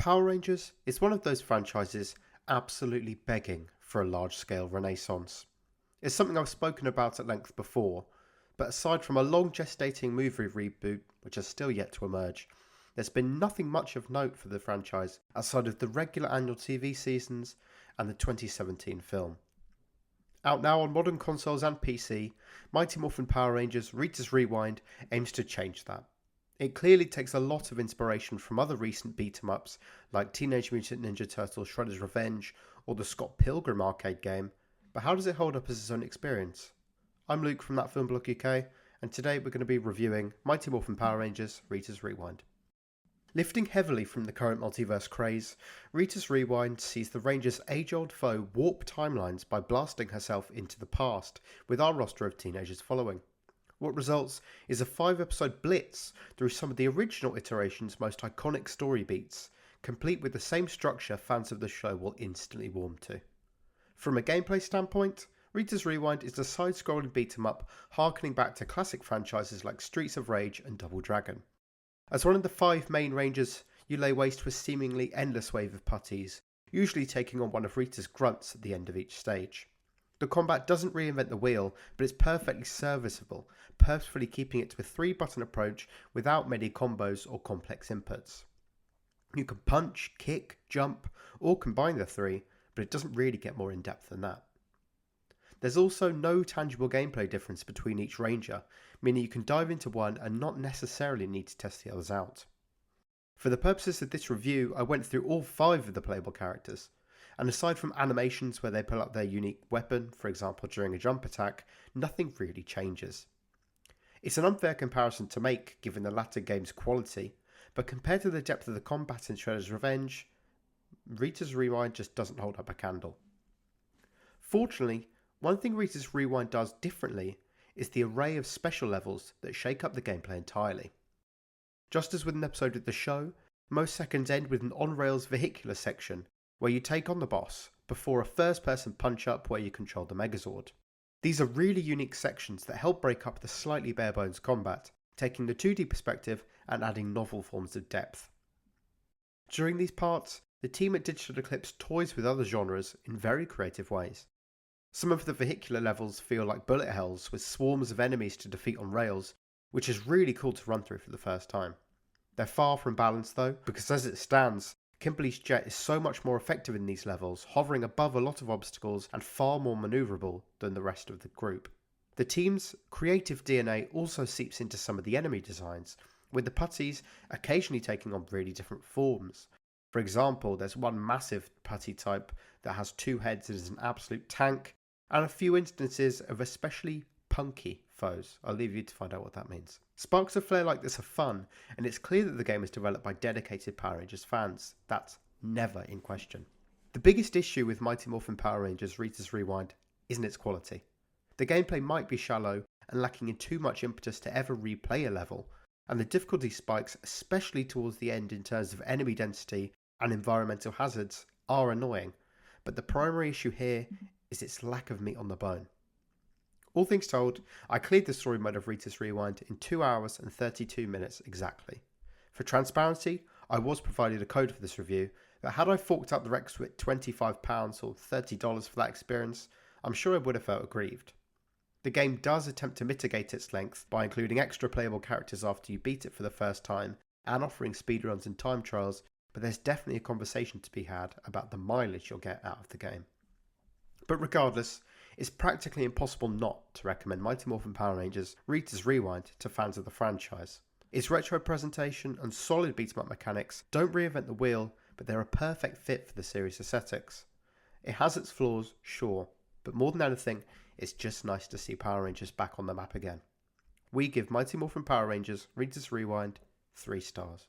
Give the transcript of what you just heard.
Power Rangers is one of those franchises absolutely begging for a large-scale renaissance. It's something I've spoken about at length before, but aside from a long gestating movie reboot which has still yet to emerge, there's been nothing much of note for the franchise outside of the regular annual TV seasons and the 2017 film. Out now on modern consoles and PC, Mighty Morphin Power Rangers Rita's Rewind aims to change that. It clearly takes a lot of inspiration from other recent beat-em-ups like Teenage Mutant Ninja Turtles Shredder's Revenge or the Scott Pilgrim arcade game, but how does it hold up as its own experience? I'm Luke from That Film Blog UK, and today we're going to be reviewing Mighty Morphin Power Rangers Rita's Rewind. Lifting heavily from the current multiverse craze, Rita's Rewind sees the Rangers' age-old foe warp timelines by blasting herself into the past, with our roster of teenagers following. What results is a 5-episode blitz through some of the original iteration's most iconic story beats, complete with the same structure fans of the show will instantly warm to. From a gameplay standpoint, Rita's Rewind is a side-scrolling beat-em-up harkening back to classic franchises like Streets of Rage and Double Dragon. As one of the 5 main Rangers, you lay waste to a seemingly endless wave of putties, usually taking on one of Rita's grunts at the end of each stage. The combat doesn't reinvent the wheel, but it's perfectly serviceable, purposefully keeping it to a 3-button approach without many combos or complex inputs. You can punch, kick, jump, or combine the 3, but it doesn't really get more in depth than that. There's also no tangible gameplay difference between each Ranger, meaning you can dive into one and not necessarily need to test the others out. For the purposes of this review, I went through all 5 of the playable characters, and aside from animations where they pull out their unique weapon, for example during a jump attack, nothing really changes. It's an unfair comparison to make given the latter game's quality, but compared to the depth of the combat in Shredder's Revenge, Rita's Rewind just doesn't hold up a candle. Fortunately, one thing Rita's Rewind does differently is the array of special levels that shake up the gameplay entirely. Just as with an episode of the show, most seconds end with an on-rails vehicular section where you take on the boss before a first-person punch-up where you control the Megazord. These are really unique sections that help break up the slightly bare-bones combat, taking the 2D perspective and adding novel forms of depth. During these parts, the team at Digital Eclipse toys with other genres in very creative ways. Some of the vehicular levels feel like bullet hells with swarms of enemies to defeat on rails, which is really cool to run through for the first time. They're far from balanced though, because as it stands, Kimberly's jet is so much more effective in these levels, hovering above a lot of obstacles and far more manoeuvrable than the rest of the group. The team's creative DNA also seeps into some of the enemy designs, with the putties occasionally taking on really different forms. For example, there's one massive putty type that has 2 heads and is an absolute tank, and a few instances of especially punky foes. I'll leave you to find out what that means. Sparks of flair like this are fun, and it's clear that the game is developed by dedicated Power Rangers fans. That's never in question. The biggest issue with Mighty Morphin Power Rangers Rita's Rewind isn't its quality. The gameplay might be shallow and lacking in too much impetus to ever replay a level, and the difficulty spikes, especially towards the end in terms of enemy density and environmental hazards, are annoying, but the primary issue here is its lack of meat on the bone. All things told, I cleared the story mode of Rita's Rewind in 2 hours and 32 minutes exactly. For transparency, I was provided a code for this review, but had I forked out the requisite £25 or $30 for that experience, I'm sure I would have felt aggrieved. The game does attempt to mitigate its length by including extra playable characters after you beat it for the first time and offering speedruns and time trials, but there's definitely a conversation to be had about the mileage you'll get out of the game. But regardless, it's practically impossible not to recommend Mighty Morphin Power Rangers Rita's Rewind to fans of the franchise. Its retro presentation and solid beat-em-up mechanics don't reinvent the wheel, but they're a perfect fit for the series' aesthetics. It has its flaws, sure, but more than anything, it's just nice to see Power Rangers back on the map again. We give Mighty Morphin Power Rangers Rita's Rewind 3 stars.